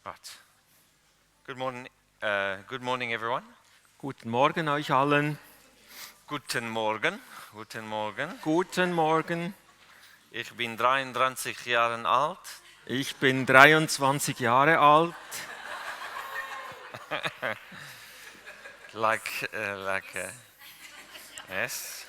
Right. Good morning, everyone. Guten Morgen euch allen. Guten Morgen. Guten Morgen. Guten Morgen. Ich bin 33 Jahre alt. Ich bin 23 Jahre alt. Yes.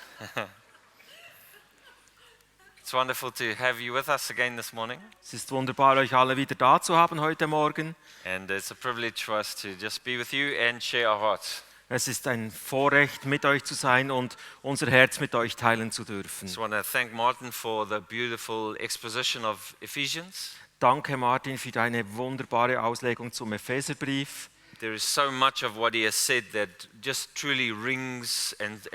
It's wonderful to have you with us again this morning. Es ist wunderbar, euch alle wieder da zu haben heute Morgen. And it's a privilege for us to just be with you and share our hearts. Es ist ein Vorrecht, mit euch zu sein und unser Herz mit euch teilen zu dürfen. I just want to thank Martin for the beautiful exposition of Ephesians. Danke, Martin, für deine wunderbare Auslegung zum Epheserbrief. There is so much of what he has said that just truly rings and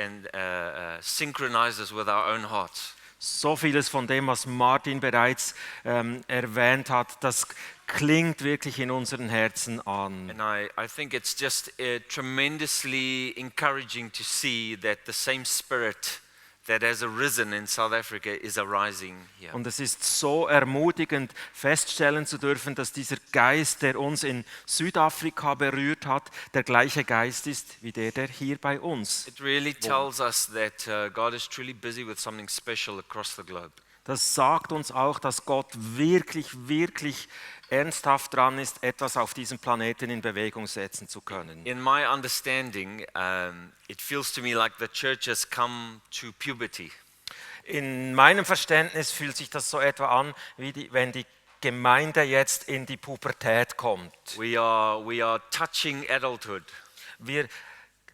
synchronizes with our own hearts. So vieles von dem, was Martin bereits erwähnt hat, das klingt wirklich in unseren Herzen an. And I think it's just tremendously encouraging to see that the same spirit that has arisen in South Africa is arising here. Und es ist so ermutigend feststellen zu dürfen, dass dieser Geist, der uns in Südafrika berührt hat, der gleiche Geist ist wie der hier bei uns. It really tells us that God is truly busy with something special across the globe. Das sagt uns auch, dass Gott wirklich, wirklich ernsthaft dran ist, etwas auf diesem Planeten in Bewegung setzen zu können. In my understanding, it feels to me like the church has come to puberty. In meinem Verständnis fühlt sich das so etwa an, wie wenn die Gemeinde jetzt in die Pubertät kommt. We are touching adulthood. Wir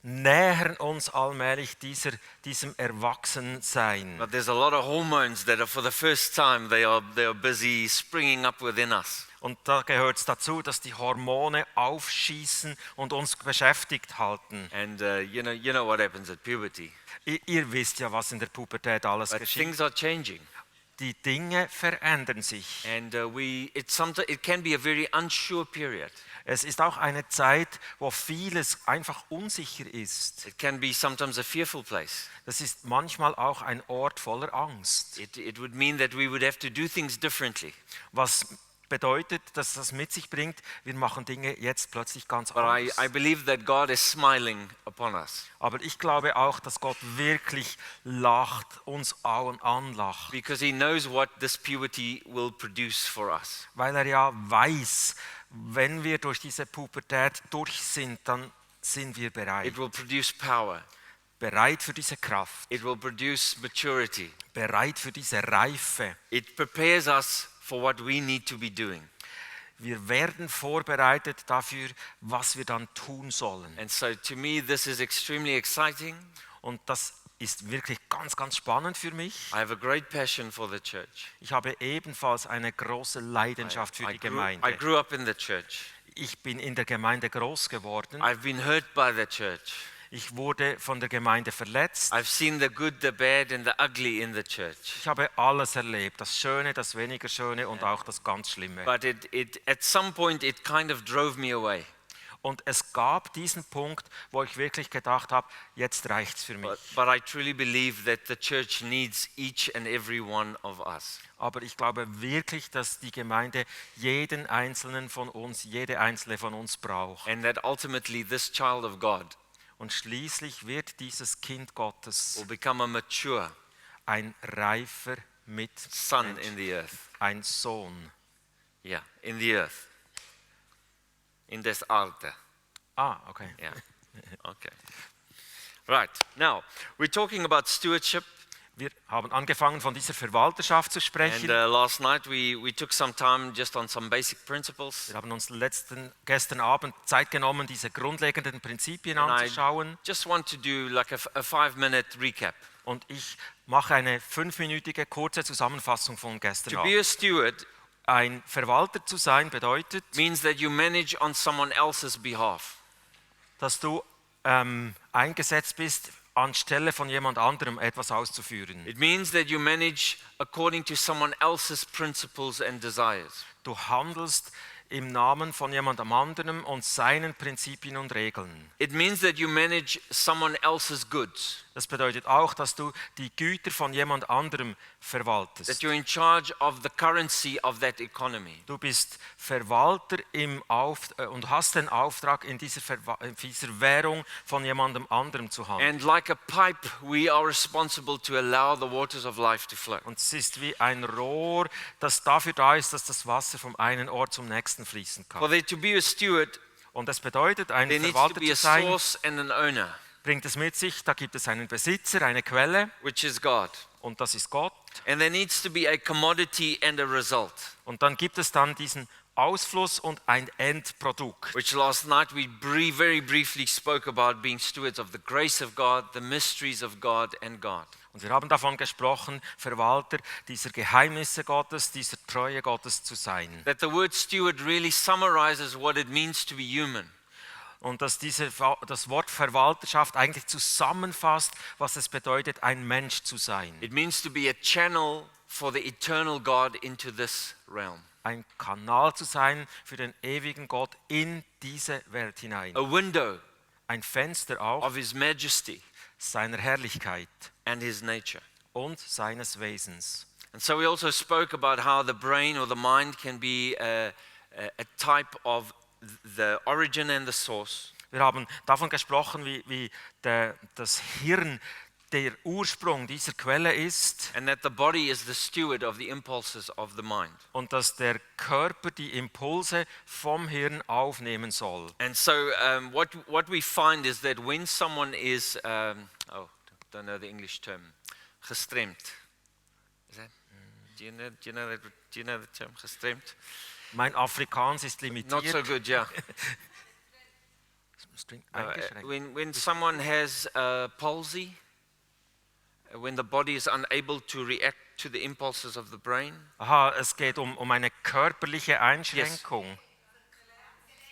nähern uns allmählich diesem Erwachsensein. But there's a lot of hormones that are for the first time they are busy springing up within us. Und da gehört es dazu, dass die Hormone aufschießen und uns beschäftigt halten. And you know what happens at puberty. Ihr wisst ja, was in der Pubertät alles But geschieht. things are changing. Die Dinge verändern sich. And it can be a very unsure period. Es ist auch eine Zeit, wo vieles einfach unsicher ist. It can be sometimes a fearful place. Das ist manchmal auch ein Ort voller Angst. It would mean that we would have to do things differently. Was bedeutet, dass das mit sich bringt, wir machen Dinge jetzt plötzlich ganz But anders. I believe that God is smiling upon us. Aber ich glaube auch, dass Gott wirklich lacht, uns anlacht. Because he knows what this puberty will produce for us. Weil er ja weiß, wenn wir durch diese Pubertät durch sind, dann sind wir bereit. It will produce power. Bereit für diese Kraft. It will produce maturity. Bereit für diese Reife. It prepares us for what we need to be doing. Wir werden vorbereitet dafür, was wir dann tun sollen. And so to me this is extremely exciting. Und das ist wirklich ganz, ganz spannend für mich. I have a great passion for the church. Ich habe ebenfalls eine große Leidenschaft für die Gemeinde. I grew up in the church. Ich bin in der Gemeinde groß geworden. I've been hurt by the church. Ich wurde von der Gemeinde verletzt. I've seen the good, the bad and the ugly in the church. Ich habe alles erlebt, das Schöne, das weniger Schöne und auch das ganz Schlimme. But at some point it kind of drove me away. Und es gab diesen Punkt, wo ich wirklich gedacht habe, jetzt reicht's für mich. But I truly believe that the church needs each and every one of us. Aber ich glaube wirklich, dass die Gemeinde jeden einzelnen von uns, jede einzelne von uns braucht. And that ultimately this child of God Und schließlich wird dieses Kind Gottes will become a mature ein reifer son Mitmensch, in the earth. ein Sohn. Yeah, in the earth. In this arte. Okay. Yeah. Okay. Right. Now, we're talking about stewardship. Wir haben angefangen, von dieser Verwalterschaft zu And sprechen. last night we took some time just on some basic principles. Wir haben uns gestern Abend Zeit genommen, diese grundlegenden Prinzipien And I anzuschauen. just want to do like a 5-minute recap. Und ich mache eine 5-minütige kurze Zusammenfassung von gestern To be Abend. a steward Ein Verwalter zu sein bedeutet, means that you manage on someone else's behalf. dass du eingesetzt bist, anstelle von jemand anderem etwas auszuführen. It means that you manage according to someone else's principles and desires. Du handelst im Namen von jemand anderem und seinen Prinzipien und Regeln. It means that you manage someone else's goods. Das bedeutet auch, dass du die Güter von jemand anderem verwaltest. That you're in charge of the currency of that economy. Du bist Verwalter und hast den Auftrag, in dieser Währung von jemandem anderem zu handeln. And like a pipe, we are responsible to allow the waters of life to flow. Und es ist wie ein Rohr, das dafür da ist, dass das Wasser vom einen Ort zum nächsten fließen kann. For there to be a steward, Und das bedeutet, ein there needs to Verwalter be zu a sein, source and an owner, bringt es mit sich, da gibt es einen Besitzer, eine Quelle, which is God. und das ist Gott. And there needs to be a commodity and a result, Und dann gibt es dann diesen Ausfluss und ein Endprodukt. which last night we very briefly spoke about being stewards of the grace of God, the mysteries of God and God. Und wir haben davon gesprochen, Verwalter dieser Geheimnisse Gottes, dieser Treue Gottes zu sein. That the word steward really summarizes what it means to be human. Und dass das Wort Verwalterschaft eigentlich zusammenfasst, was es bedeutet, ein Mensch zu sein. It means to be a channel for the eternal God into this realm. Ein Kanal zu sein für den ewigen Gott in diese Welt hinein. A window Ein Fenster auch of His majesty seiner Herrlichkeit and His nature. und seines Wesens. And so we also spoke about how the brain or the mind can be a type of the origin and the source. Wir haben davon gesprochen, wie das Hirn der Ursprung dieser Quelle ist And that the body is the steward of the impulses of the mind. und dass der Körper die Impulse vom Hirn aufnehmen soll. And so what we find is that when someone is, don't know the English term, gestremd. Is that? Do you know the term gestremd? Mein Afrikaans ist limitiert. Not so good, yeah. Eingeschränkt. When someone has palsy, when the body is unable to react to the impulses of the brain. Aha, es geht um eine körperliche Einschränkung.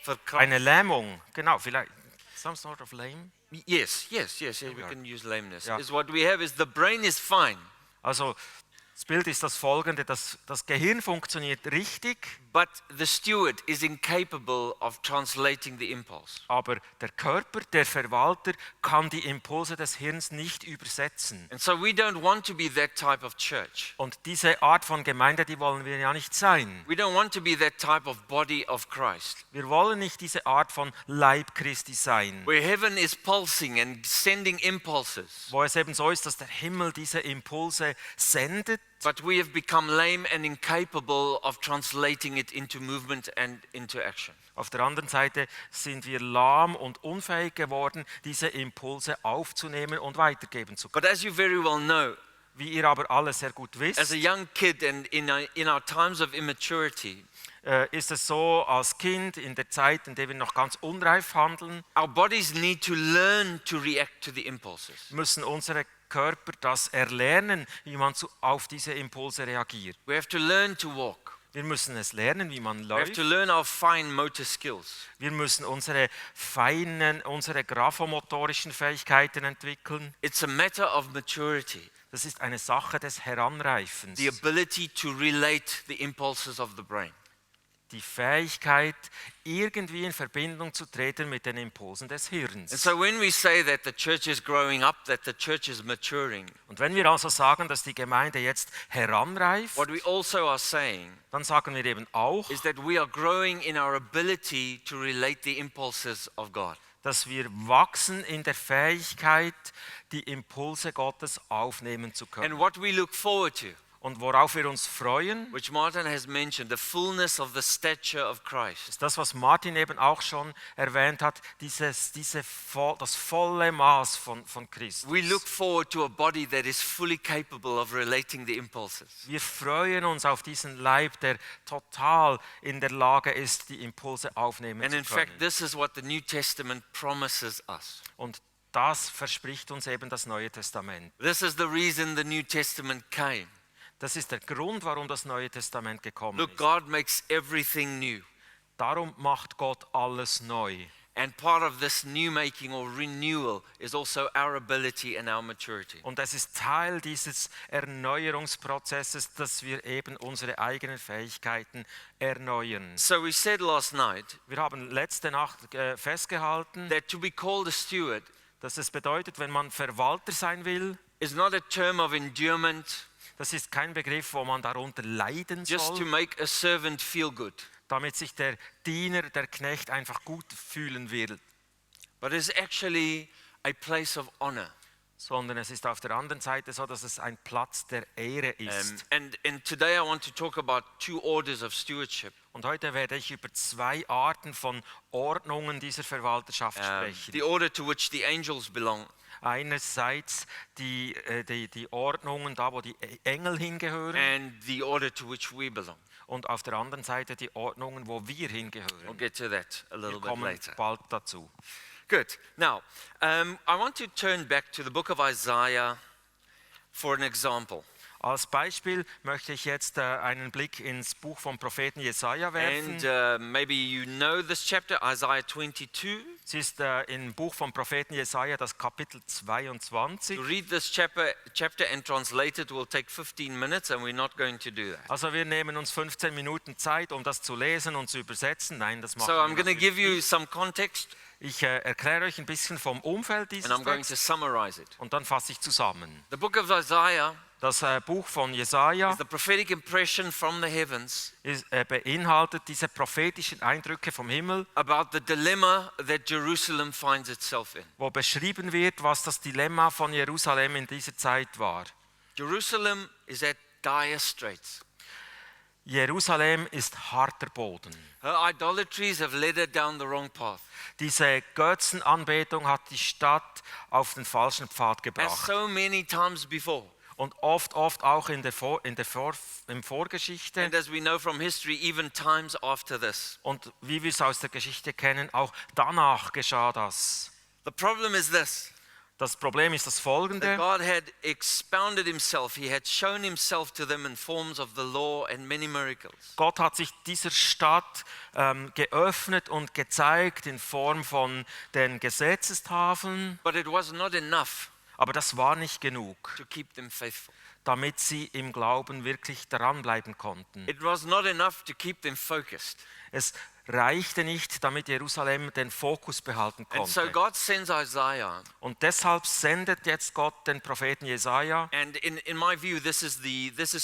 Verkrampft. Eine Lähmung, genau, vielleicht some sort of lame. Yes, we can use lameness. Yeah. Is what we have is the brain is fine, Also das Bild ist das folgende, das Gehirn funktioniert richtig, but the steward is incapable of translating the impulse. aber der Körper, der Verwalter, kann die Impulse des Hirns nicht übersetzen. And so we don't want to be that type of church. Und diese Art von Gemeinde, die wollen wir ja nicht sein. We don't want to be that type of body of Christ, Wir wollen nicht diese Art von Leib Christi sein, where heaven is pulsing and sending impulses, wo es eben so ist, dass der Himmel diese Impulse sendet, but we have become lame and incapable of translating it into movement and into action. Auf der anderen Seite sind wir lahm und unfähig geworden, diese Impulse aufzunehmen und weitergeben zu können. But as you very well know, Wie ihr aber alle sehr gut wisst, as a young kid and in our times of immaturity, ist es so, als Kind in der Zeit, in der wir noch ganz unreif handeln, our bodies need to learn to react to the impulses. müssen unsere Körper das erlernen, wie man auf diese Impulse reagiert. We have to learn to walk. Wir müssen es lernen, wie man We have läuft. to learn our fine motor skills. Wir müssen unsere graphomotorischen Fähigkeiten entwickeln. It's a matter of maturity, Das ist eine Sache des Heranreifens. the ability to relate the impulses of the brain. Die Fähigkeit, irgendwie in Verbindung zu treten mit den Impulsen des And Hirns. so when we say that the church is growing up, that the church is maturing, Und wenn wir also sagen, dass die Gemeinde jetzt heranreift, what we also are saying dann sagen wir eben auch, is that we are growing in our ability to relate the impulses of God. dass wir wachsen in der Fähigkeit, die Impulse Gottes aufnehmen zu können. And what we look forward to, Und worauf wir uns freuen, which Martin has mentioned, the fullness of the stature of Christ. ist das, was Martin eben auch schon erwähnt hat, das volle Maß von Christus. We look forward to a body that is fully capable of relating the impulses. Wir freuen uns auf diesen Leib, der total in der Lage ist, die Impulse aufnehmen And zu in können. fact, this is what the New Testament promises us. Und das verspricht uns eben das Neue Testament. This is the reason the New Testament came. Das ist der Grund, warum das Neue Testament gekommen Look, ist. God makes everything new. Darum macht Gott alles neu. And part of this new making or renewal is also our ability and our maturity. Und es ist Teil dieses Erneuerungsprozesses, dass wir eben unsere eigenen Fähigkeiten erneuern. So we said last night Wir haben letzte Nacht festgehalten, that to be called a steward dass es bedeutet, wenn man Verwalter sein will, is not a term of endearment, das ist kein Begriff, wo man darunter leiden just to soll, make a servant feel good, damit sich der Diener, der Knecht einfach gut fühlen will, but is actually a place of honor. sondern es ist auf der anderen Seite so, dass es ein Platz der Ehre ist. And today I want to talk about two orders of stewardship. Und heute werde ich über 2 Arten von Ordnungen dieser Verwalterschaft sprechen. The order to which the angels belong, Einerseits die Ordnungen, da wo die Engel hingehören, and the order to which we belong. und auf der anderen Seite die Ordnungen, wo wir We'll hingehören. get to that a little Wir bit kommen later. bald dazu. Good. Now, I want to turn back to the book of Isaiah for an example. Als Beispiel möchte ich jetzt einen Blick ins Buch vom Propheten Jesaja werfen. And maybe you know this chapter, Isaiah 22. Es ist im Buch vom Propheten Jesaja das Kapitel 22. To read this chapter and translate it will take 15 minutes, and we're not going to do that. Also wir nehmen uns 15 Minuten Zeit, um das zu lesen und zu übersetzen. Nein, das machen So wir I'm going to natürlich give you nicht. some context, Ich erkläre euch ein bisschen vom Umfeld dieses and I'm going to Textes summarize it. und dann fasse ich zusammen. The book of Isaiah Das Buch von Jesaja is the prophetic impression from the heavens beinhaltet diese prophetischen Eindrücke vom Himmel, about the dilemma that Jerusalem finds itself in. wo beschrieben wird, was das Dilemma von Jerusalem in dieser Zeit war. Jerusalem is at dire straits. Jerusalem ist harter Boden. Her idolatries have led her down the wrong path. Diese Götzenanbetung hat die Stadt auf den falschen Pfad As gebracht. so many times before. Und oft auch in der Vorgeschichte. And as we know from history, even times after this. Und wie wir es aus der Geschichte kennen, auch danach geschah das. The problem is this. Das Problem ist das That folgende. God had expounded himself. He had shown himself to them in forms of the law and many miracles. Gott hat sich dieser Stadt geöffnet und gezeigt in Form von den Gesetzestafeln. But it was not enough Aber das war nicht genug, to keep them faithful. damit sie im Glauben wirklich dranbleiben konnten. It was not enough to keep them focused. Es reichte nicht, damit Jerusalem den Fokus behalten And so konnte. God sends Isaiah. Und deshalb sendet jetzt Gott den Propheten Jesaja. And in my view, this is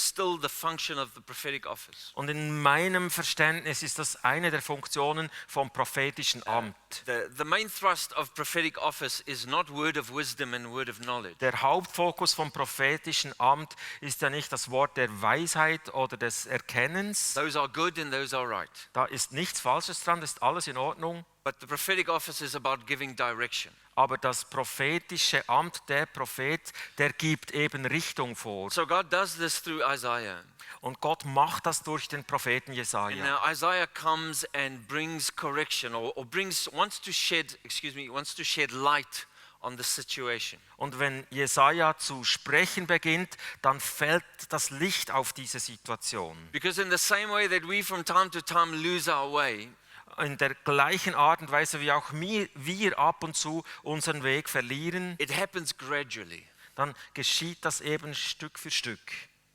still the function of the prophetic office. Und in meinem Verständnis ist das eine der Funktionen vom prophetischen Amt. The main thrust of prophetic office is not word of wisdom and word of knowledge. Der Hauptfokus vom prophetischen Amt ist ja nicht das Wort der Weisheit oder des Erkennens. Those are good and those are right. Da ist nichts Falsches dran, das ist alles in Ordnung. But the prophetic office is about giving direction. Aber das prophetische Amt, der Prophet, der gibt eben Richtung vor. So God does this through Isaiah. Und Gott macht das durch den Propheten And Jesaja. now Isaiah comes and brings correction or wants to shed light on the situation. Und wenn Jesaja zu sprechen beginnt, dann fällt das Licht auf diese Situation. Because in the same way that we from time to time lose our way, In der gleichen Art und Weise, wie auch wir ab und zu unseren Weg verlieren, it happens gradually. dann geschieht das eben Stück für Stück.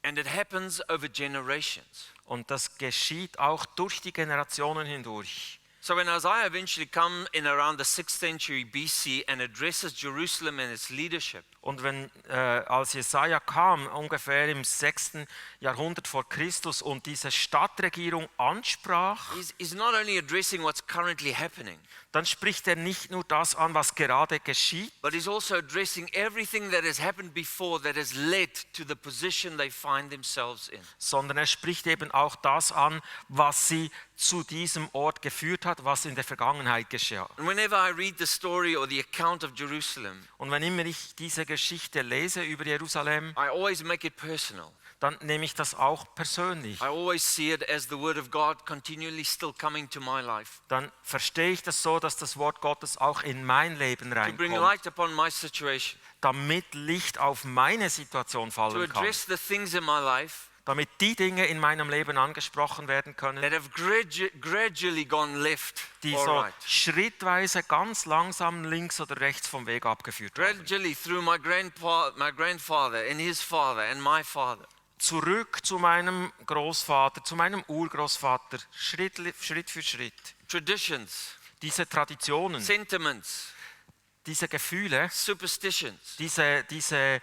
And it happens over generations. Und das geschieht auch durch die Generationen hindurch. So when Isaiah eventually comes in around the 6th century BC and addresses Jerusalem and its leadership, Und als Jesaja kam, ungefähr im 6. Jahrhundert vor Christus, und diese Stadtregierung ansprach, he's not only addressing what's currently happening, dann spricht er nicht nur das an, was gerade geschieht, but he's also addressing everything that has happened before that has led to the position they find themselves in. sondern er spricht eben auch das an, was sie zu diesem Ort geführt hat, was in der Vergangenheit geschah. And whenever I read the story or the account of Jerusalem, Und wenn immer ich diese Geschichte lese über Jerusalem, I always make it personal. dann nehme ich das auch persönlich. I always see it as the word of God continually still coming to my life Dann verstehe ich das so, dass das Wort Gottes auch in mein Leben to bring reinkommt, light upon my situation, damit Licht auf meine Situation to fallen kann, address the things in my life damit die Dinge in meinem Leben angesprochen werden können, that have gradually gone left die or so right. schrittweise ganz langsam links oder rechts vom Weg abgeführt werden. Gradually through my grandfather and his father and my father. Zurück zu meinem Großvater, zu meinem Urgroßvater, Schritt für Schritt. Traditions, Diese Traditionen, sentiments, diese Gefühle, superstitions, diese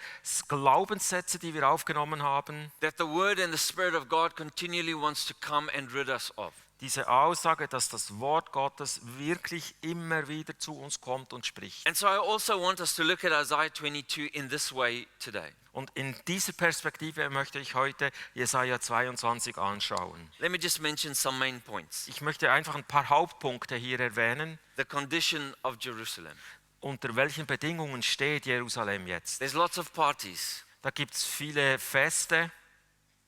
Glaubenssätze, die wir aufgenommen haben, that the Word and the Spirit of God continually wants to come and rid us of. diese Aussage, dass das Wort Gottes wirklich immer wieder zu uns kommt und spricht. And so I also want us to look at Isaiah 22 in this way today. Und in dieser Perspektive möchte ich heute Jesaja 22 anschauen. Let me just mention some main points. Ich möchte einfach ein paar Hauptpunkte hier erwähnen. The condition of Jerusalem. Unter welchen Bedingungen steht Jerusalem jetzt? There's lots of parties. Da gibt es viele Feste.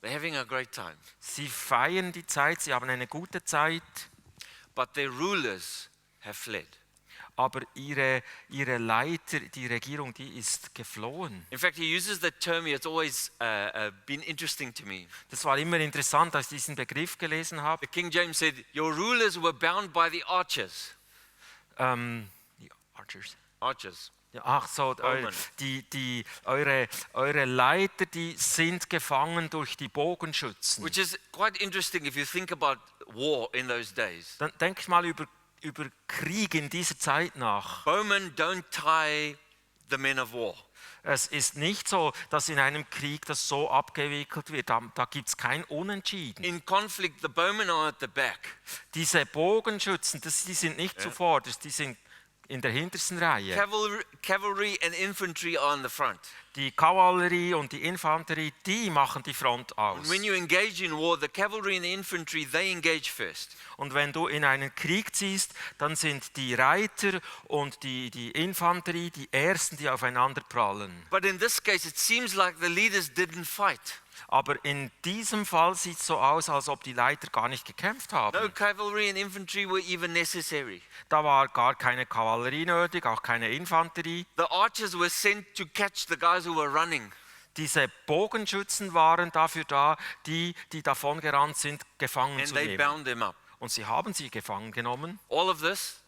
They're having a great time. Sie feiern die Zeit, sie haben eine gute Zeit, But their rulers have fled. aber ihre Leiter, die Regierung, die ist geflohen. In fact, he uses the term, it's always been interesting to me. Das war immer interessant, als ich diesen Begriff gelesen habe. The King James said, your rulers were bound by the archers. Die Archers. Archers. Ja, ach so, Bowmen. eure Leiter, die sind gefangen durch die Bogenschützen. Which is quite interesting if you think about war in those days. Dann denk mal über Krieg in dieser Zeit nach. Bowmen don't tie the men of war. Es ist nicht so, dass in einem Krieg das so abgewickelt wird. Da gibt es kein Unentschieden. In conflict, the bowmen are at the back. Diese Bogenschützen, die sind nicht zuvorderst, die sind in der hintersten Reihe. Cavalry and infantry are in the front. Die Kavallerie und die Infanterie, die machen die Front aus. And when you engage in war, the cavalry and the infantry, they engage first. Und wenn du in einen Krieg ziehst, dann sind die Reiter und die Infanterie die Ersten, die aufeinander prallen. But in this case, it seems like the leaders didn't fight. Aber in diesem Fall sieht es so aus, als ob die Leiter gar nicht gekämpft No haben. cavalry and infantry were even necessary. Da war gar keine Kavallerie nötig, auch keine Infanterie. The archers were sent to catch the guys who were running. Diese Bogenschützen waren dafür da, die davongerannt sind, gefangen And zu they nehmen. bound them up. Und sie haben sie gefangen genommen. All of this,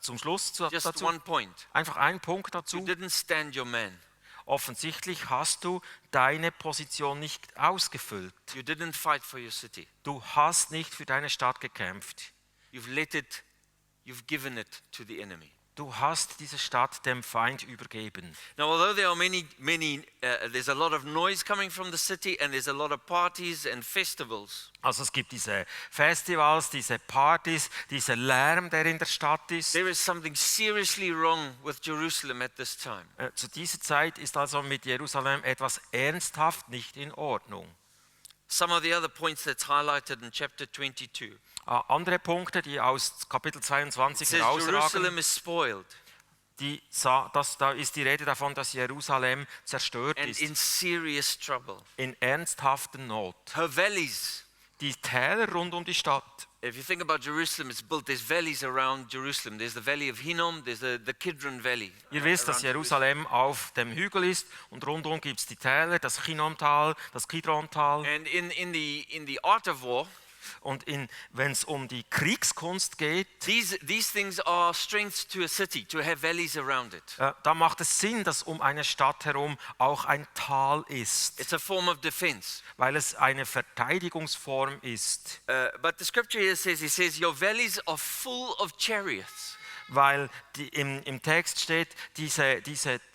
Zum Schluss just dazu one point. einfach ein Punkt You dazu. didn't stand your man. Offensichtlich hast du deine Position nicht ausgefüllt. You didn't fight for your city. Du hast nicht für deine Stadt gekämpft. You've given it to the enemy. Du hast diese Stadt dem Feind übergeben. Now, although there are there's a lot of noise coming from the city and there's a lot of parties and festivals. Also es gibt diese Festivals, diese Partys, dieser Lärm, der in der Stadt ist. There is something seriously wrong with Jerusalem at this time. Zu dieser Zeit ist also mit Jerusalem etwas ernsthaft nicht in Ordnung. Some of the other points that's highlighted in chapter 22. Andere Punkte, die aus Kapitel 22 It says herausragen, Jerusalem is spoiled da ist die Rede davon, dass Jerusalem zerstört and ist, in serious trouble. in ernsthafter Not. Her valleys. Die Täler rund um die Stadt. If you think about Jerusalem, it's built. There's valleys around Jerusalem. There's the valley of Hinnom. There's the Kidron Valley. Ihr wisst, dass around Jerusalem auf dem Hügel ist und rundum gibt es die Täler, das Hinnomtal, das Kidrontal. And in the art of war, Und wenn es um die Kriegskunst geht, these things are strengths to a city, to have valleys around it. da macht es Sinn, dass um eine Stadt herum auch ein Tal ist, It's a form of defense. weil es eine Verteidigungsform ist. But the scripture here says, your valleys are full of chariots. Weil im Text steht, diese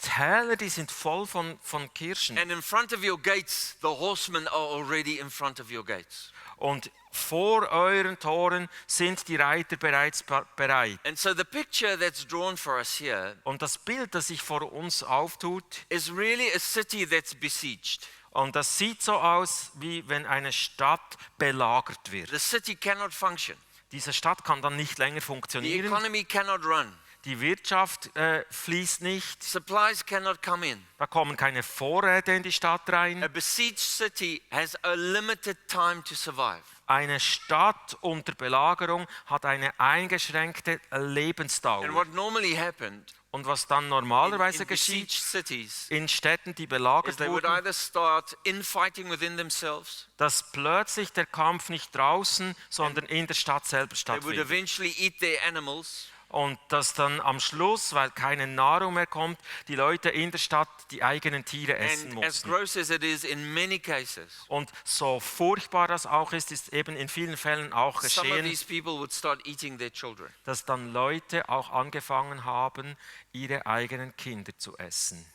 Täler, die sind voll von Kirschen. And in front of your gates, the horsemen are already in front of your gates. Und vor euren Toren sind die Reiter bereits bereit. And so the picture that's drawn for us here Und das Bild, das sich vor uns auftut, is really a city that's besieged. und das sieht so aus, wie wenn eine Stadt belagert wird. The city cannot function. Diese Stadt kann dann nicht länger The funktionieren. economy cannot run. Die Wirtschaft fließt nicht. Supplies cannot come in. Da kommen keine Vorräte in die Stadt A rein. besieged city has a limited time to survive. Eine Stadt unter Belagerung hat eine eingeschränkte And Lebensdauer. what normally happened Und was dann normalerweise in besieged geschieht cities in Städten, die is belagert they would wurden, either start infighting within themselves, dass plötzlich der Kampf nicht draußen, sondern in der Stadt selber they would stattfindet. eventually eat their animals, Und dass dann am Schluss, weil keine Nahrung mehr kommt, die Leute in der Stadt die eigenen Tiere essen And as mussten. gross as it is in many cases, Und so furchtbar das auch ist eben in vielen Fällen auch some of geschehen, these people would start eating their children. dass dann Leute auch angefangen haben, ihre eigenen Kinder zu essen.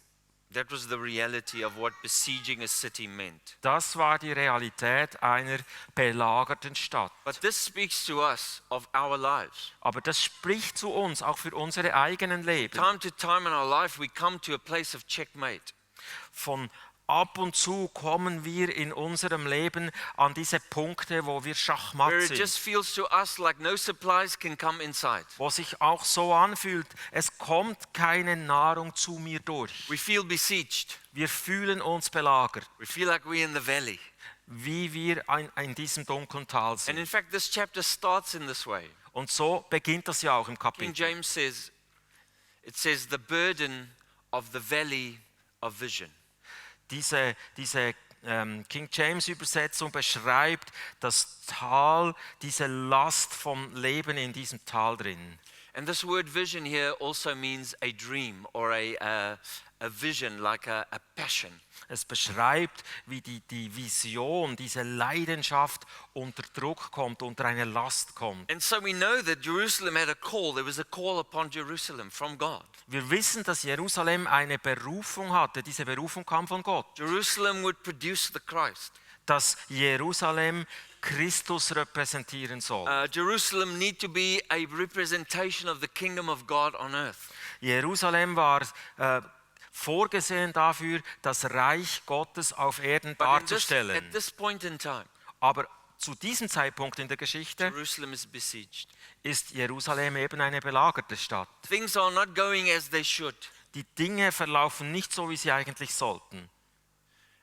That was the reality of what besieging a city meant. Das war die Realität einer belagerten Stadt. But this speaks to us of our lives. Aber das spricht zu uns, auch für unsere eigenen Leben. Time to time in our life, we come to a place of checkmate. Von ab und zu kommen wir in unserem Leben an diese Punkte, wo wir Schachmatt Where it sind. just feels to us like no supplies can come inside. Wo sich auch so anfühlt, es kommt keine Nahrung zu mir durch. We feel besieged. Wir fühlen uns belagert, We feel like we're in the valley. wie wir in diesem dunklen Tal And sind. in fact, this chapter starts in this way. Und so beginnt das ja auch im King Kapitel. James says, it says the burden of the valley of vision. Diese King James Übersetzung beschreibt das Tal, diese Last vom Leben in diesem Tal drin. And this word vision here also means a dream or a vision, like a passion. Es beschreibt, wie die Vision, diese Leidenschaft unter Druck kommt, unter eine Last kommt. And so we know that Jerusalem had a call. There was a call upon Jerusalem from God. Wir wissen, dass Jerusalem eine Berufung hatte. Diese Berufung kam von Gott. Jerusalem would produce the Christ. Dass Jerusalem Christus repräsentieren soll. Jerusalem need to be a representation of the kingdom of God on earth. Jerusalem war vorgesehen dafür, das Reich Gottes auf Erden But darzustellen. at this point in time, Aber zu diesem Zeitpunkt in der Geschichte Jerusalem is besieged. ist Jerusalem eben eine belagerte Stadt. Things are not going as they should. Die Dinge verlaufen nicht so, wie sie eigentlich sollten.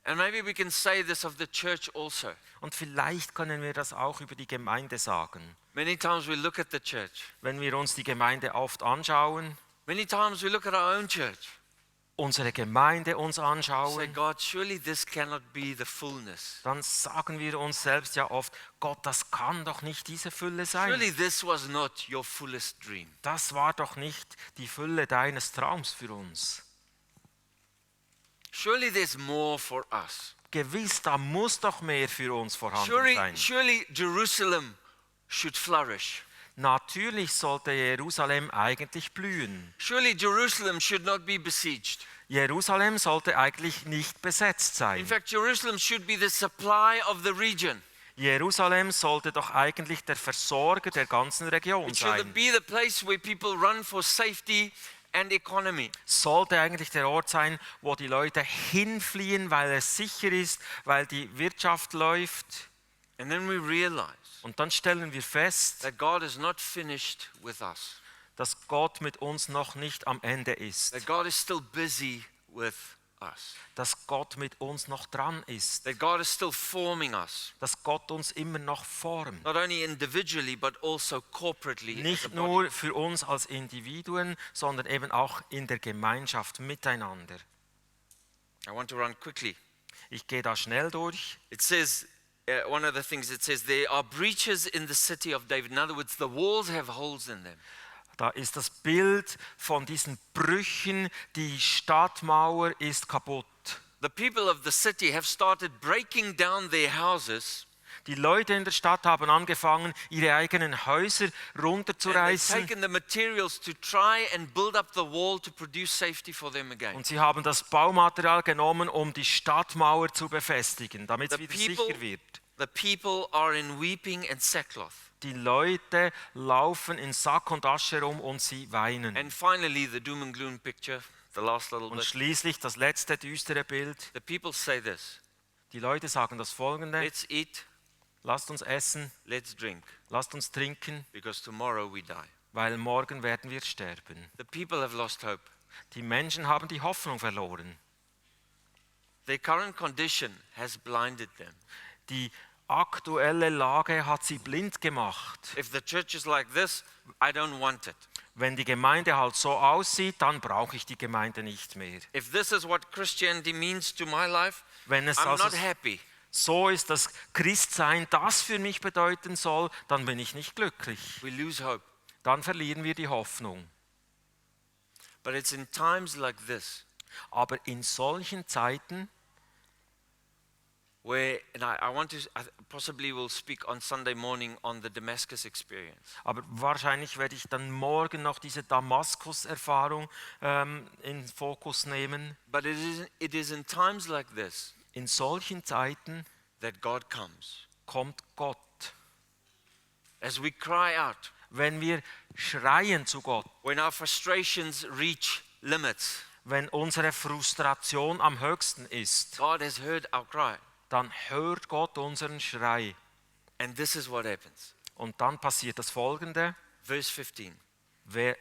And maybe we can say this of the church also. Und vielleicht können wir das auch über die Gemeinde sagen. Many times we look at the church. Wenn wir uns die Gemeinde oft anschauen, Many times we look at our own church. unsere Gemeinde uns Say, anschauen, God, surely this cannot be the fullness. dann sagen wir uns selbst ja oft, Gott, das kann doch nicht diese Fülle sein. Surely this was not your fullest dream. Das war doch nicht die Fülle deines Traums für uns. Surely there's more for us. Gewiss, da muss doch mehr für uns vorhanden sein. Surely Jerusalem should flourish. Natürlich sollte Jerusalem eigentlich blühen. Surely Jerusalem should not be besieged. Jerusalem sollte eigentlich nicht besetzt In sein. fact, Jerusalem should be the supply of the region. Jerusalem sollte doch eigentlich der Versorger der ganzen Region It should sein. be the place where people run for safety and economy. Sollte eigentlich der Ort sein, wo die Leute hinfliehen, weil es sicher ist, weil die Wirtschaft läuft. And then we realize Und dann stellen wir fest, that God is not finished with us. dass Gott mit uns noch nicht am Ende ist. That God is still busy with us. Dass Gott mit uns noch dran ist. That God is still forming us. Dass Gott uns immer noch formt. Not only individually, but also corporately. as a Nicht body. nur für uns als Individuen, sondern eben auch in der Gemeinschaft miteinander. I want to run quickly. Ich gehe da schnell durch. It says, one of the things it says, there are breaches in the city of David. In other words, the walls have holes in them. Da ist das Bild von diesen Brüchen. Die Stadtmauer ist kaputt. The people of the city have started breaking down their houses. Die Leute in der Stadt haben angefangen, ihre eigenen Häuser And they've runterzureißen. taken the materials to try and build up the wall to produce safety for them again. Und sie haben das Baumaterial genommen, um die Stadtmauer zu befestigen, damit es The wieder people- sicher wird. The people are in weeping and sackcloth. Die Leute laufen in Sack und Asche rum und sie weinen. And finally, the doom and gloom picture, the last little Und bit. schließlich das letzte düstere Bild. The people say this: Die Leute sagen das Folgende: let's eat, Lasst uns essen, let's drink, lasst uns trinken, because tomorrow we die. weil morgen werden wir sterben. The people have lost hope. Die Menschen haben die Hoffnung verloren. Their current condition has blinded them. Die aktuelle Lage hat sie blind gemacht. If the church is like this, I don't want it. Wenn die Gemeinde halt so aussieht, dann brauche ich die Gemeinde nicht mehr. If this is what Christianity means to my life, Wenn es I'm also not happy. so ist, dass Christsein das für mich bedeuten soll, dann bin ich nicht glücklich. We lose hope. dann verlieren wir die Hoffnung. But it's in times like this Aber in solchen Zeiten, where, and I want to, possibly will speak on Sunday morning on the Damascus experience. aber wahrscheinlich werde ich dann morgen noch diese Damaskus-Erfahrung in Fokus nehmen. But it is in times like this In solchen Zeiten that God comes. kommt Gott. As we cry out, Wenn wir schreien zu Gott, when our frustrations reach limits, wenn unsere Frustration am höchsten ist, God has heard our cry. dann hört Gott unseren Schrei. And this is what happens. Und dann passiert das Folgende, Verse 15.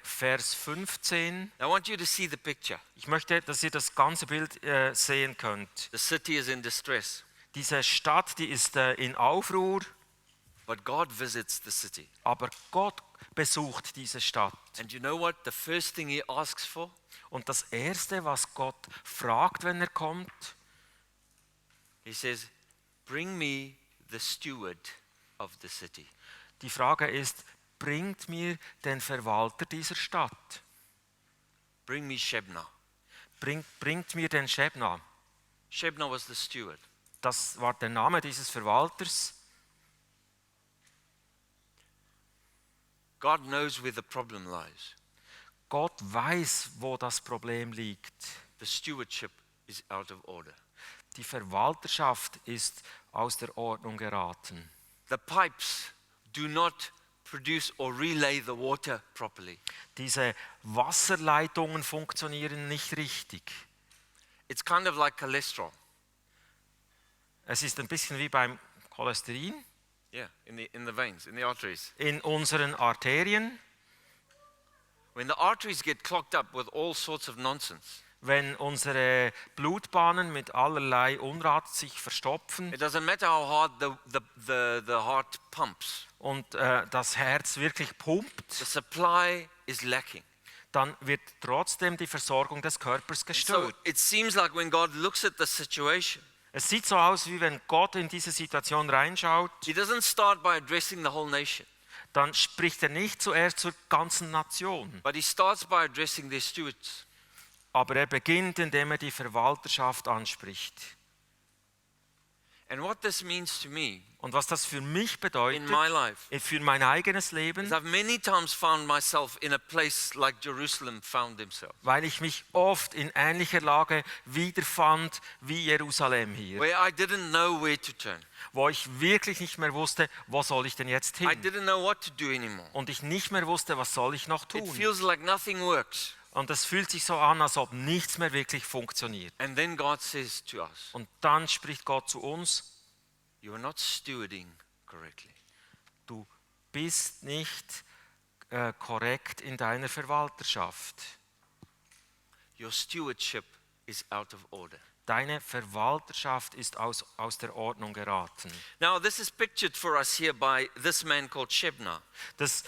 Vers 15. I want you to see the picture. Ich möchte, dass ihr das ganze Bild sehen könnt. The city is in distress, Diese Stadt, die ist in Aufruhr, but God visits the city. aber Gott besucht diese Stadt. And you know what? The first thing he asks for? Und das Erste, was Gott fragt, wenn er kommt, He says, bring me the steward of the city. die Frage ist, bringt mir den Verwalter dieser Stadt? Bring me Shebna. Bringt mir den Shebna. Shebna was the steward. Das war der Name dieses Verwalters. God knows where the problem lies. Gott weiß, wo das Problem liegt. The stewardship is out of order. Die Verwalterschaft ist aus der Ordnung geraten. The pipes do not produce or relay the water properly. Diese Wasserleitungen funktionieren nicht richtig. It's kind of like cholesterol. Es ist ein bisschen wie beim Cholesterin Yeah, in the veins, in the arteries. in unseren Arterien. When the arteries get clogged up with all sorts of nonsense, Wenn unsere Blutbahnen mit allerlei Unrat sich verstopfen it doesn't matter how hard the heart pumps. und das Herz wirklich pumpt, The supply is lacking. dann wird trotzdem die Versorgung des Körpers So gestört. it seems like when God looks at the situation, Es sieht so aus, wie wenn Gott in diese Situation reinschaut, he doesn't start by addressing the whole nation, dann spricht er nicht zuerst zur ganzen Nation, but he starts by addressing their stewards. aber er beginnt, indem er die Verwalterschaft anspricht. And what this means to me Und was das für mich in bedeutet, my life für mein eigenes is Leben, I've many times found myself in a place like Jerusalem found himself, weil ich mich oft in ähnlicher Lage wiederfand wie Jerusalem hier, where I didn't know where to turn. wo ich wirklich nicht mehr wusste, wo soll ich denn jetzt I hin? didn't know what to do anymore. Und ich nicht mehr wusste, was soll ich noch It tun? feels like nothing works. Und es fühlt sich so an, als ob nichts mehr wirklich funktioniert. And then God says to us, Und dann spricht Gott zu uns, you are not stewarding correctly. du bist nicht korrekt in deiner Verwalterschaft. Your stewardship is out of order. Deine Verwalterschaft ist aus der Ordnung geraten. Now, this is pictured for us here by this man called Shebna. Das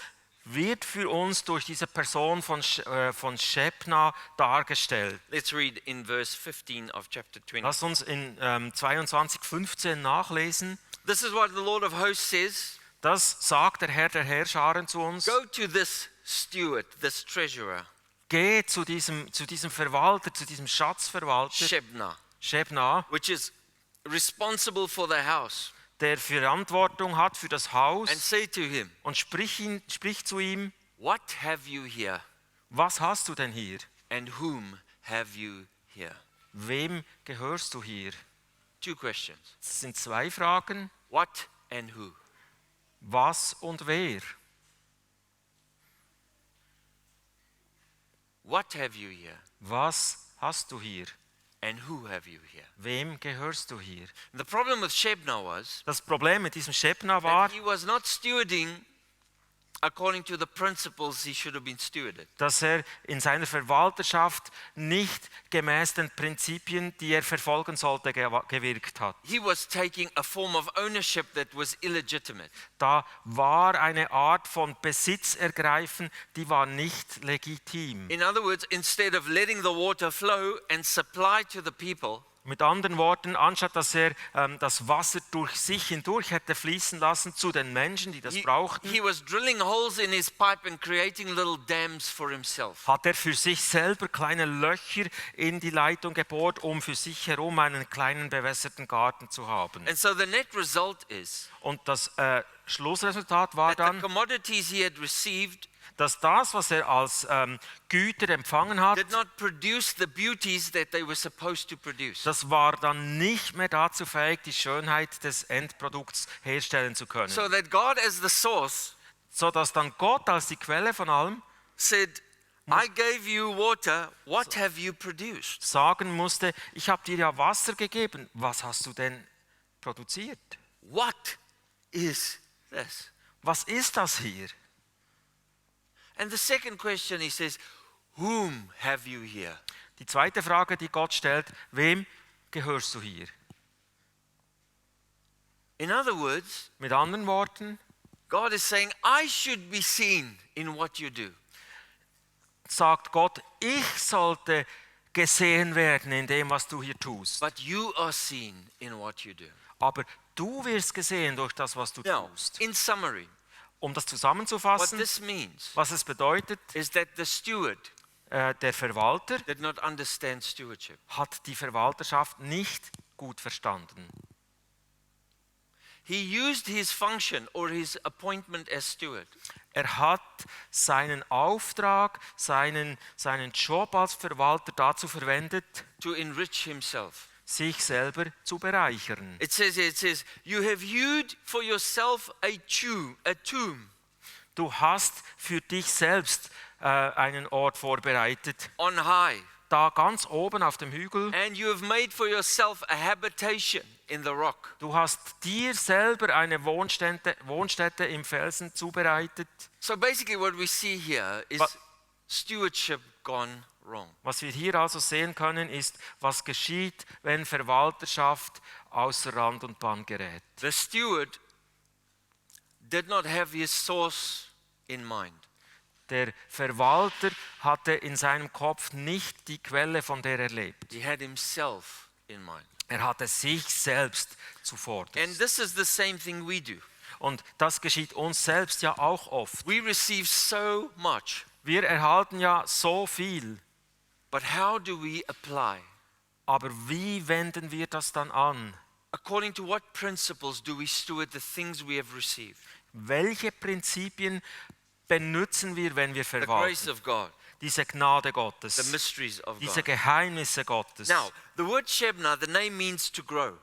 wird für uns durch diese Person von Shebna dargestellt. Let's read in verse 15 of chapter 20. Lass uns in 22,15 nachlesen. This is what the Lord of Hosts says. Das sagt der Herr der Heerscharen zu uns. Go to this steward, this treasurer, Geh zu diesem Verwalter, zu diesem Schatzverwalter, Shebna, Shebna, which is responsible for the house, der Verantwortung hat für das Haus, and say to him, und sprich zu ihm, what have you here, was hast du denn hier? and whom have you here? Wem gehörst du hier? Two questions. Das sind zwei Fragen. What and who? Was und wer? What have you here, Was hast du hier? and who have you here? Wem gehörst du hier? The problem with Shebna was Das Problem mit diesem Shebna war, that he was not stewarding according to the principles he should have been stewarded. dass er in seiner Verwalterschaft nicht gemäß den Prinzipien, die er verfolgen sollte, gewirkt hat. He was taking a form of ownership that was illegitimate. Da war eine Art von Besitzergreifen, die war nicht legitim. In other words, instead of letting the water flow and supply to the people, Mit anderen Worten, anstatt dass er das Wasser durch sich hindurch hätte fließen lassen zu den Menschen, die das brauchten, He was drilling holes in his pipe and creating little dams for himself. hat er für sich selber kleine Löcher in die Leitung gebohrt, um für sich herum einen kleinen bewässerten Garten zu haben. And so the net result is Und das Schlussresultat war that the dann, commodities he had received dass das, was er als Güter empfangen hat, did not produce the beauties that they were supposed to produce. das war dann nicht mehr dazu fähig, die Schönheit des Endprodukts herstellen zu können. So that God as the source Sodass dann Gott als die Quelle von allem said, I gave you water, what have you produced? sagen musste, ich habe dir ja Wasser gegeben, was hast du denn produziert? What is this? Was ist das hier? And the second question he says, whom have you here? Die zweite Frage, die Gott stellt, wem gehörst du hier? In other words, Mit anderen Worten, God is saying, I should be seen in what you do. sagt Gott, ich sollte gesehen werden in dem, was du hier tust. But you are seen in what you do. Aber du wirst gesehen durch das, was du Now, tust. in summary, Um das what zusammenzufassen, this means was es bedeutet, is that the steward der Verwalter did not understand stewardship. hat die Verwalterschaft nicht gut verstanden. He used his function or his appointment as steward Er hat seinen Auftrag, seinen Job als Verwalter dazu verwendet, to enrich himself. sich selber zu bereichern. It says, you have hewed for yourself a tomb Du hast für dich selbst einen Ort vorbereitet, on high, da ganz oben auf dem Hügel. and you have made for yourself a habitation in the rock. Du hast dir selber eine Wohnstätte im Felsen zubereitet. So basically what we see here is But- stewardship gone wrong. Was wir hier also sehen können, ist, was geschieht, wenn Verwalterschaft außer Rand und Band gerät. The steward did not have his source in mind. Der Verwalter hatte in seinem Kopf nicht die Quelle, von der er lebt. He had himself in mind. Er hatte sich selbst zuvorderst. And this is the same thing we do. Und das geschieht uns selbst ja auch oft. We receive so much, Wir erhalten ja so viel, but how do we apply? aber wie wenden wir das dann an? According to what principles do we steward the things we have received? Welche Prinzipien benutzen wir, wenn wir The grace verwalten? of God, Diese Gnade the Gottes, mysteries of diese God. Geheimnisse Gottes. Now, the word Shebna, the name means to grow.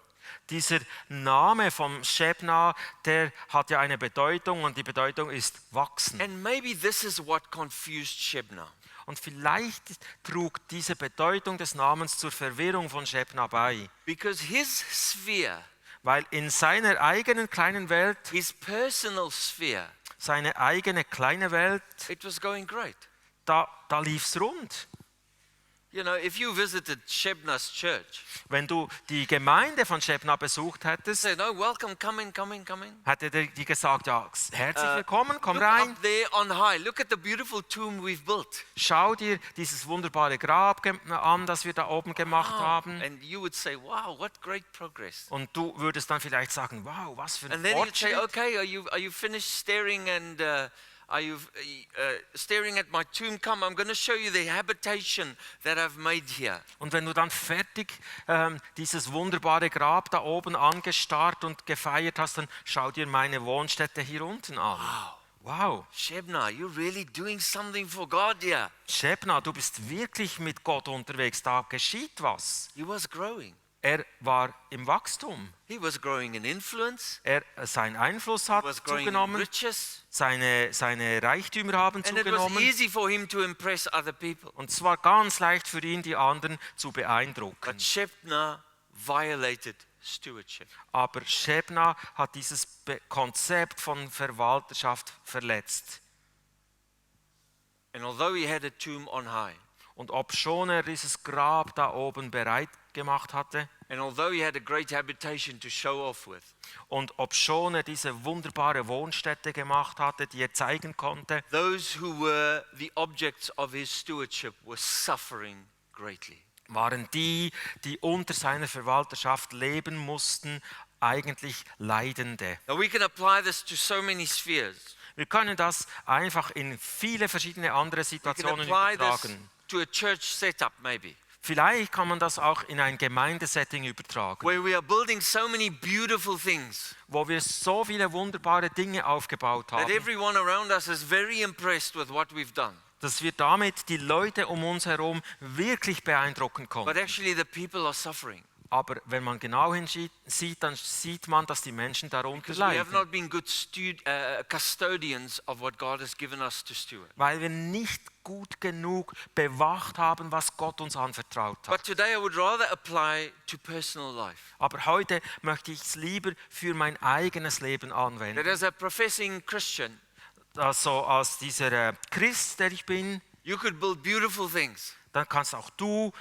Dieser Name vom Shebna, der hat ja eine Bedeutung und die Bedeutung ist wachsen. And maybe this is what confused Shebna. Und vielleicht trug diese Bedeutung des Namens zur Verwirrung von Shebna bei, Because his sphere, weil in seiner eigenen kleinen Welt, his personal sphere, seine eigene kleine Welt, it was going great. da lief's rund. You know, if you visited Shebna's church, Wenn du die Gemeinde von Shebna besucht hättest, say, no, welcome, come in. hätte die gesagt, ja, herzlich willkommen, komm Look rein. up there on high. Look at the beautiful tomb we've built. Schau dir dieses wunderbare Grab an, das wir da oben gemacht haben. And you would say, wow, what great progress. Und du würdest dann vielleicht sagen, wow, was für ein And then you'd say, Fortschritt. okay, are you finished staring and are you staring at my tomb? Come, I'm going to show you the habitation that I've made here. Und wenn du dann fertig dieses wunderbare Grab da oben angestarrt und gefeiert hast, dann schau dir meine Wohnstätte hier unten an. Wow. Shebna, you're really doing something for God here. Shebna, du bist wirklich mit Gott unterwegs, da geschieht was. He was growing. Er war im Wachstum. He was growing in influence. Sein Einfluss He hat was growing in zugenommen, riches. seine Reichtümer haben And it was zugenommen. easy for him to impress other people. Und es war ganz leicht für ihn, die anderen zu beeindrucken. But Shebna violated stewardship. Aber Shebna hat dieses Konzept von Verwalterschaft verletzt. And although he had a tomb on high, Und obschon er dieses Grab da oben bereit gemacht hatte and although he had a great habitation to show off with, und obschon er diese wunderbare Wohnstätte gemacht hatte, die er zeigen konnte, those who were the objects of his stewardship were suffering greatly. waren die, die unter seiner Verwalterschaft leben mussten, eigentlich Leidende. Now we can apply this to so many spheres. Wir können das einfach in viele verschiedene andere We can Situationen apply this übertragen. to a church setup maybe, Vielleicht kann man das auch in ein Gemeindesetting übertragen, where we are building so many beautiful things wo wir so viele wunderbare Dinge aufgebaut that haben, everyone around us is very impressed with what we've done. dass wir damit die Leute um uns herum wirklich beeindrucken But konnten. actually the people are suffering Aber wenn man genau hinsieht, dann sieht man, dass die Menschen darunter because we have leiden, not been good custodians of what God has given us to steward. weil wir nicht gut genug bewacht haben, was Gott uns anvertraut But hat. today I would rather apply to personal life. Aber heute möchte ich es lieber für mein eigenes Leben That anwenden. as a professing Christian, Also als dieser Christ, der ich bin, you could build beautiful things dann kannst auch du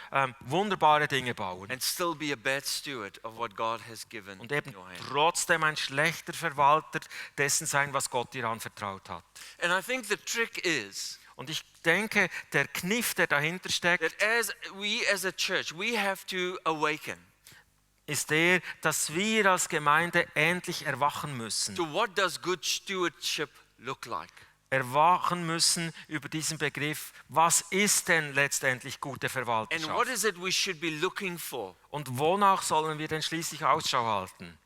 wunderbare Dinge bauen and still be a bad steward of what God has given und in eben your hand. trotzdem ein schlechter Verwalter dessen sein, was Gott dir anvertraut hat. And I think the trick is Und ich denke, der Kniff, der dahinter steckt, that as a church, we have to awaken ist der, dass wir als Gemeinde endlich erwachen müssen. to what does good stewardship look like. Erwachen müssen über diesen Begriff, was ist denn letztendlich gute And what Verwalterschaft? is it we should be looking for? Und wonach sollen wir denn schließlich Ausschau halten?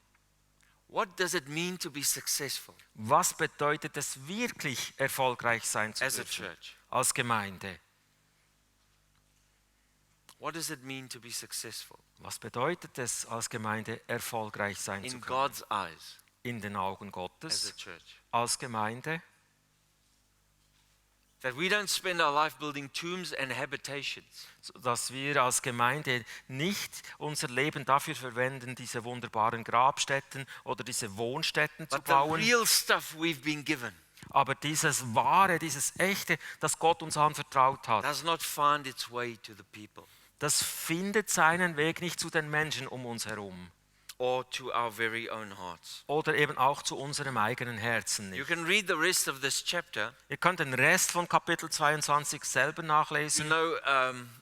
What does it mean to be successful Was bedeutet es wirklich, erfolgreich sein zu as a dürfen church? als Gemeinde? What does it mean to be successful Was bedeutet es, als Gemeinde erfolgreich sein zu in können? God's eyes In den Augen as a Gottes, church? als Gemeinde? That we don't spend our life building tombs and habitations, Dass wir als Gemeinde nicht unser Leben dafür verwenden, diese wunderbaren Grabstätten oder diese Wohnstätten zu but the bauen, real stuff we've been given aber dieses Wahre, dieses Echte, das Gott uns anvertraut hat, does not find its way to the people das findet seinen Weg nicht zu den Menschen um uns herum or to our very own hearts. oder eben auch zu unserem eigenen Herzen You nicht. can read the rest of this chapter. Ihr könnt den Rest von Kapitel 22 selber You nachlesen. know,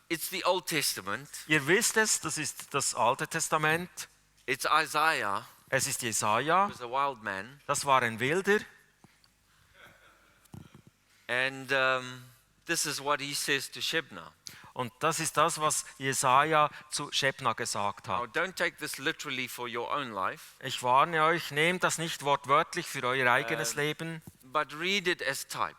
it's the Old Testament. Ihr wisst es, das ist das Alte Testament. It's Isaiah, Es ist Jesaja, who was a wild man, das war ein Wilder. and this is what he says to Shebna. Und das ist das, was Jesaja zu Schebna gesagt Now, hat. don't take this literally for your own life, Ich warne euch, nehmt das nicht wortwörtlich für euer eigenes Leben, but read it as type.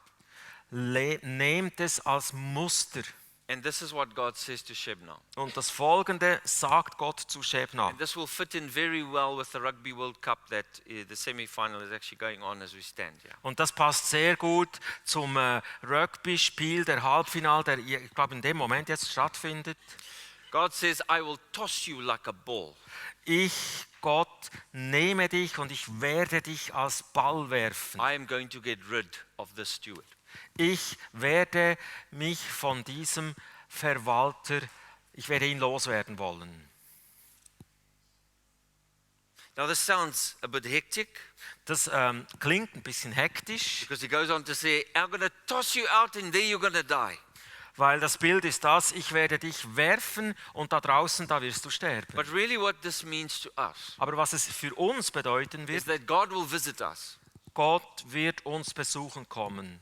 nehmt es als Muster. And this is what God says to Shebna. Und das Folgende sagt Gott zu Schebna. And this will fit in very well with the Rugby World Cup that the semi-final is actually going on as we stand here. Und das passt sehr gut zum Rugby-Spiel, der Halbfinal, der, ich glaube, in dem Moment jetzt stattfindet. God says, I will toss you like a ball. Ich, Gott, nehme dich und ich werde dich als Ball werfen. I am going to get rid of the steward. Ich werde mich von diesem Verwalter, ich werde ihn loswerden wollen. Now this sounds a bit hectic Das klingt ein bisschen hektisch, because he goes on to say, I'm going to toss you out and there you're going to die. weil das Bild ist das, ich werde dich werfen und da draußen, da wirst du sterben. But really what this means to us Aber was es für uns bedeuten is wird, that God will visit us. Gott wird uns besuchen kommen.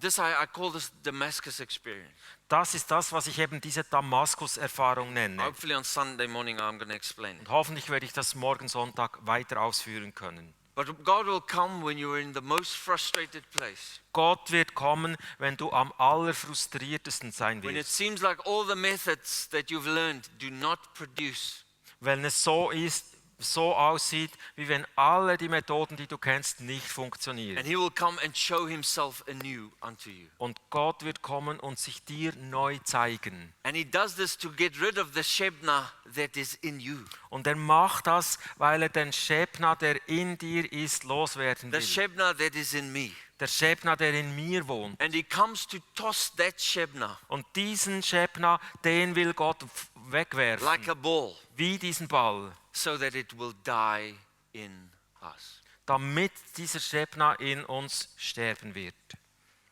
I call this Damascus experience. Das ist das, was ich eben diese Damaskus-Erfahrung nenne. Hopefully on Sunday morning I'm going to explain it. Und hoffentlich werde ich das morgen Sonntag weiter ausführen können. But God will come when you're in the most frustrated place. Gott wird kommen, wenn du am allerfrustriertesten sein When it wirst. seems like all the methods that you've learned do not produce. Wenn es so aussieht, wie wenn alle die Methoden, die du kennst, nicht And funktionieren. he will come and show himself anew unto you. Und Gott wird kommen und sich dir neu zeigen. And he does this to get rid of the Shebna that is in you. Und er macht das, weil er den Schebna, der in dir ist, loswerden The will. Shebna that is in me. Der Schebna, der in mir wohnt. And he comes to toss that Shebna Und diesen Schebna, den will Gott wegwerfen, like a ball wie diesen Ball, so that it will die in us. damit dieser Schebna in uns sterben wird.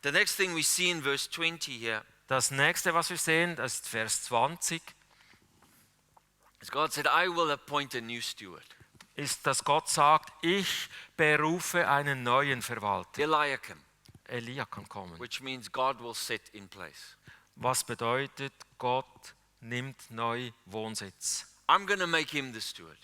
The next thing we see in verse 20 here Das nächste, was wir sehen, das ist Vers 20. is God said, I will appoint a new steward. ist, dass Gott sagt, ich berufe einen neuen Verwalter. Eliakim, Elia kann kommen. which means God will set in place. Was bedeutet, Gott nimmt neu Wohnsitz. I'm going to make him the steward.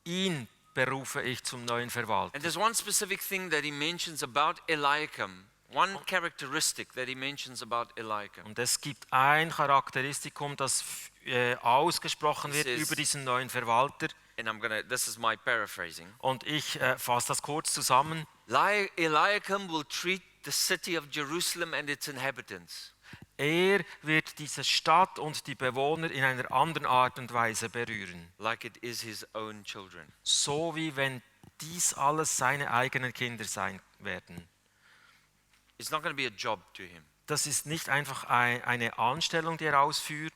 Ihn berufe ich zum neuen Verwalter. And there's one specific thing that he mentions about Eliakim, one characteristic that he mentions about Eliakim. Und es gibt ein Charakteristikum, das ausgesprochen This wird is- über diesen neuen Verwalter. And this is my paraphrasing. Und ich fasse das kurz zusammen. Eliakim will treat the city of Jerusalem and its inhabitants Er wird diese Stadt und die Bewohner in einer anderen Art und Weise berühren. like it is his own children. So wie wenn dies alles seine eigenen Kinder sein werden. It's not going to be a job to him. Das ist nicht einfach eine Anstellung, die er ausführt.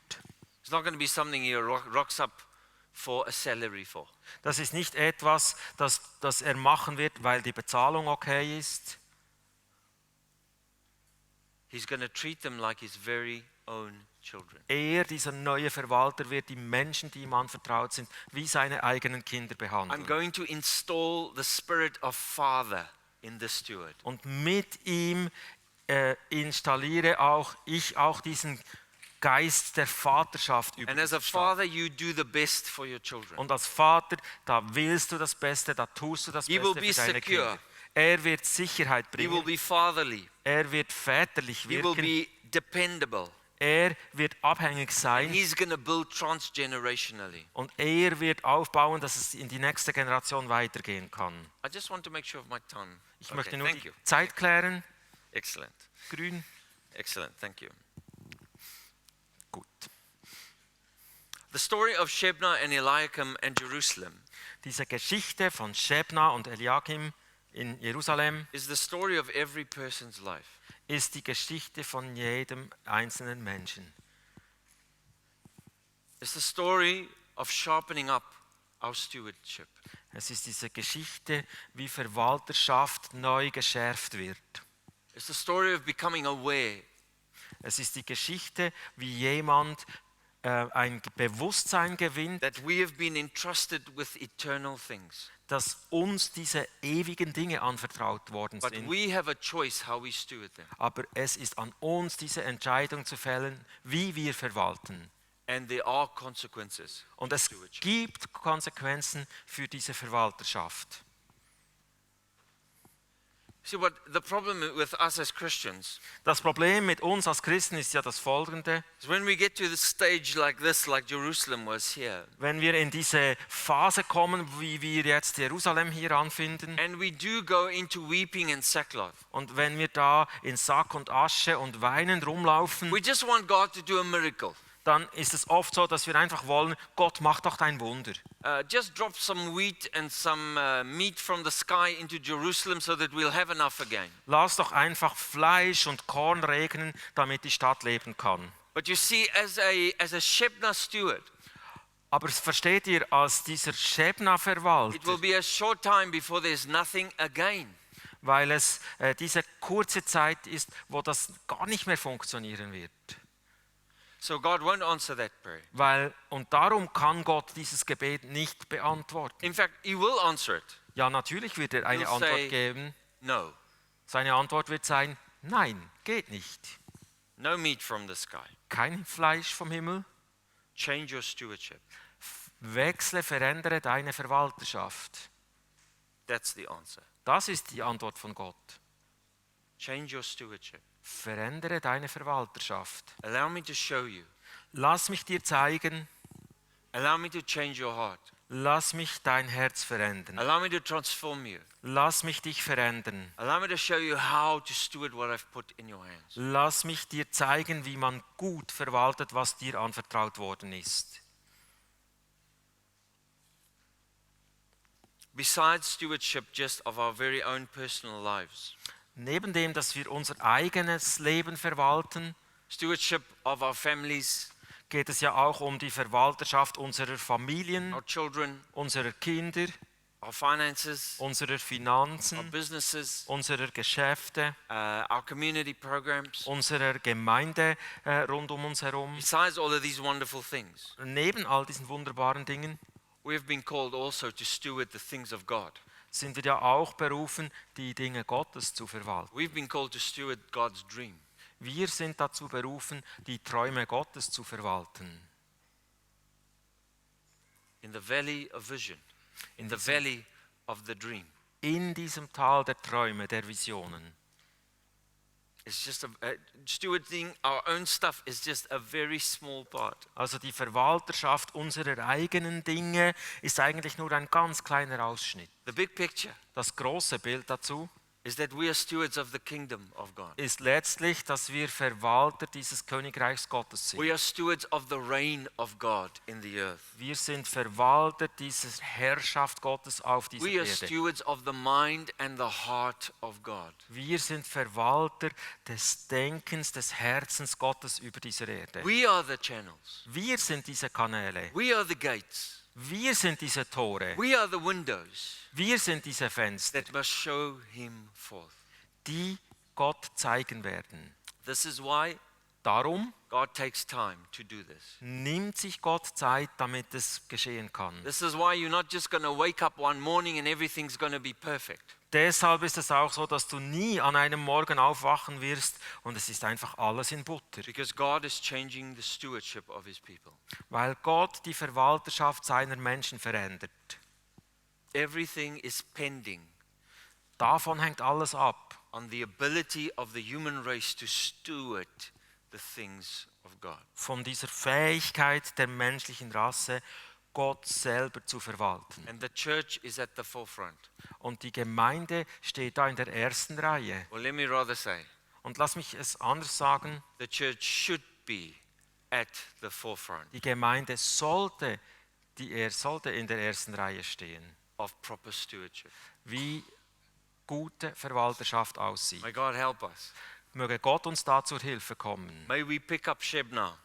It's not going to be something he rocks up for a salary for. Das ist nicht etwas, das er machen wird, weil die Bezahlung okay ist. He's going to treat them like his very own children. Er, dieser neue Verwalter, wird die Menschen, die ihm anvertraut sind, wie seine eigenen Kinder I'm behandeln. going to install the spirit of father in the steward. Und mit ihm installiere ich auch diesen Geist der Vaterschaft über And as a die Stadt. father, you do the best for your children. Und als Vater, da willst du das Beste, da tust du das He will Beste be für deine secure. Kinder. Er wird Sicherheit He will bringen. be fatherly. Er wird väterlich He will wirken. be dependable. Er wird abhängig And sein. he's going to build transgenerationally. Und er wird aufbauen, dass es in die nächste Generation weitergehen kann. I just want to make sure of my time. Ich möchte nur thank die you. Zeit klären. Excellent. Grün. Excellent. Thank you. Gut. The story of Shebna and Eliakim and Jerusalem Diese Geschichte von Shebna und Eliakim in Jerusalem is the story of every person's life. ist die Geschichte von jedem einzelnen Menschen. It's the story of sharpening up our stewardship. Es ist diese Geschichte, wie Verwalterschaft neu geschärft wird. It's the story of becoming aware Es ist die Geschichte, wie jemand ein Bewusstsein gewinnt, that we have been entrusted with eternal things. dass uns diese ewigen Dinge anvertraut worden But sind. we have a choice how we steward them. Aber es ist an uns, diese Entscheidung zu fällen, wie wir verwalten. And there are consequences. Und es gibt Konsequenzen für diese Verwalterschaft. See, what the problem with us as Christians Das Problem mit uns als Christen ist ja das folgende. is when we get to the stage like this, like Jerusalem was here, Wenn wir in diese Phase kommen, wie wir jetzt Jerusalem hier anfinden, and we do go into weeping and sackcloth, und wenn wir da in Sack und Asche und weinend rumlaufen, we just want God to do a miracle. dann ist es oft so, dass wir einfach wollen, Gott macht doch dein Wunder. Just drop some wheat and some meat from the sky into Jerusalem so that we'll have enough again. Lass doch einfach Fleisch und Korn regnen, damit die Stadt leben kann. But you see, as a Shebna steward, Aber versteht ihr, als dieser Shebna-Verwalter, it will be a short time before there's nothing again. weil es diese kurze Zeit ist, wo das gar nicht mehr funktionieren wird. So God won't answer that prayer. Und darum kann Gott dieses Gebet nicht beantworten. In fact, He will answer it. Ja, natürlich wird er eine He'll Antwort say- geben. No, Seine Antwort wird sein, nein, geht nicht. no meat from the sky. Kein Fleisch vom Himmel. Change your stewardship. Wechsle, verändere deine Verwalterschaft. That's the answer. Das ist die Antwort von Gott. Change your stewardship. Verändere deine Verwalterschaft. Allow me to show you. Lass mich dir zeigen, Allow me to change your heart. lass mich dein Herz verändern. Allow me to transform you. Lass mich dich verändern. Allow me to show you how to steward what I've put in your hands. Lass mich dir zeigen, wie man gut verwaltet, was dir anvertraut worden ist. Besides stewardship just of our very own personal lives, Neben dem, dass wir unser eigenes Leben verwalten, stewardship of our families, geht es ja auch um die Verwalterschaft unserer Familien, our children, unserer Kinder. our finances, unserer our Finanzen, businesses, unserer Geschäfte, our community programs. unserer Gemeinde rund um uns herum. Besides all of these wonderful things, Neben all diesen wunderbaren Dingen we have been called also to steward the things of God. sind wir ja auch berufen, die Dinge Gottes zu verwalten. We've been called to steward God's dream. Wir sind dazu berufen, die Träume Gottes zu verwalten. In the valley of vision, in the valley of the dream. In diesem Tal der Träume, der Visionen. It's just stewarding our own stuff is just a very small part. Also die Verwalterschaft unserer eigenen Dinge ist eigentlich nur ein ganz kleiner Ausschnitt. The big picture Das große Bild dazu is that we are stewards of the kingdom of God. ist letztlich, dass wir Verwalter dieses Königreichs Gottes We sind. are stewards of the reign of God in the earth. Wir sind Verwalter dieser Herrschaft Gottes auf dieser We are Erde. stewards of the mind and the heart of God. Wir sind Verwalter des Denkens, des Herzens Gottes über dieser Erde. We are the channels. Wir sind diese Kanäle. We are the gates. Wir sind diese Tore. We are the windows Wir sind diese Fenster, that must show him forth. die Gott zeigen werden. This is why Darum God takes time to do this. nimmt sich Gott Zeit, damit es geschehen kann. This is why you're not just going to wake up one morning and everything's going to be perfect. Deshalb ist es auch so, dass du nie an einem Morgen aufwachen wirst und es ist einfach alles in Butter. Because God is changing the stewardship of his people. Weil Gott die Verwalterschaft seiner Menschen verändert. Everything is pending Davon hängt alles ab. on the ability of the human race to steward the things of God. Von dieser Fähigkeit der menschlichen Rasse, Gott selber zu verwalten. And the church is at the forefront. Und die Gemeinde steht da in der ersten Reihe. Or let me rather say, Und lass mich es anders sagen, the church should be at the forefront die Gemeinde sollte in der ersten Reihe stehen, of proper stewardship. wie gute Verwalterschaft aussieht. May God help us. Möge Gott uns da zur Hilfe kommen. May we pick up Shebna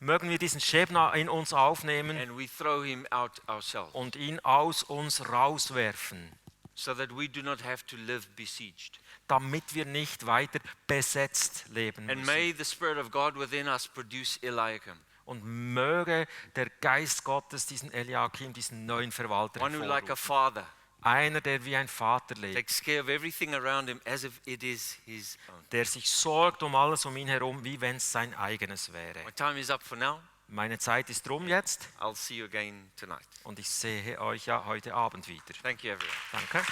Mögen wir diesen Schebna in uns aufnehmen and we throw him out ourselves, und ihn aus uns rauswerfen, so that we do not have to live besieged. damit wir nicht weiter besetzt leben And müssen. may the Spirit of God within us produce Eliakim, Und möge der Geist Gottes diesen Eliakim, diesen neuen Verwalter one who like a hervorrufen. father Einer, der wie ein Vater lebt, takes care of everything around him as if it is his own. der sich sorgt um alles um ihn herum, wie wenn es sein eigenes wäre. My time is up for now. Meine Zeit ist rum jetzt I'll see you again tonight. und ich sehe euch ja heute Abend wieder. Thank you, everyone. Danke.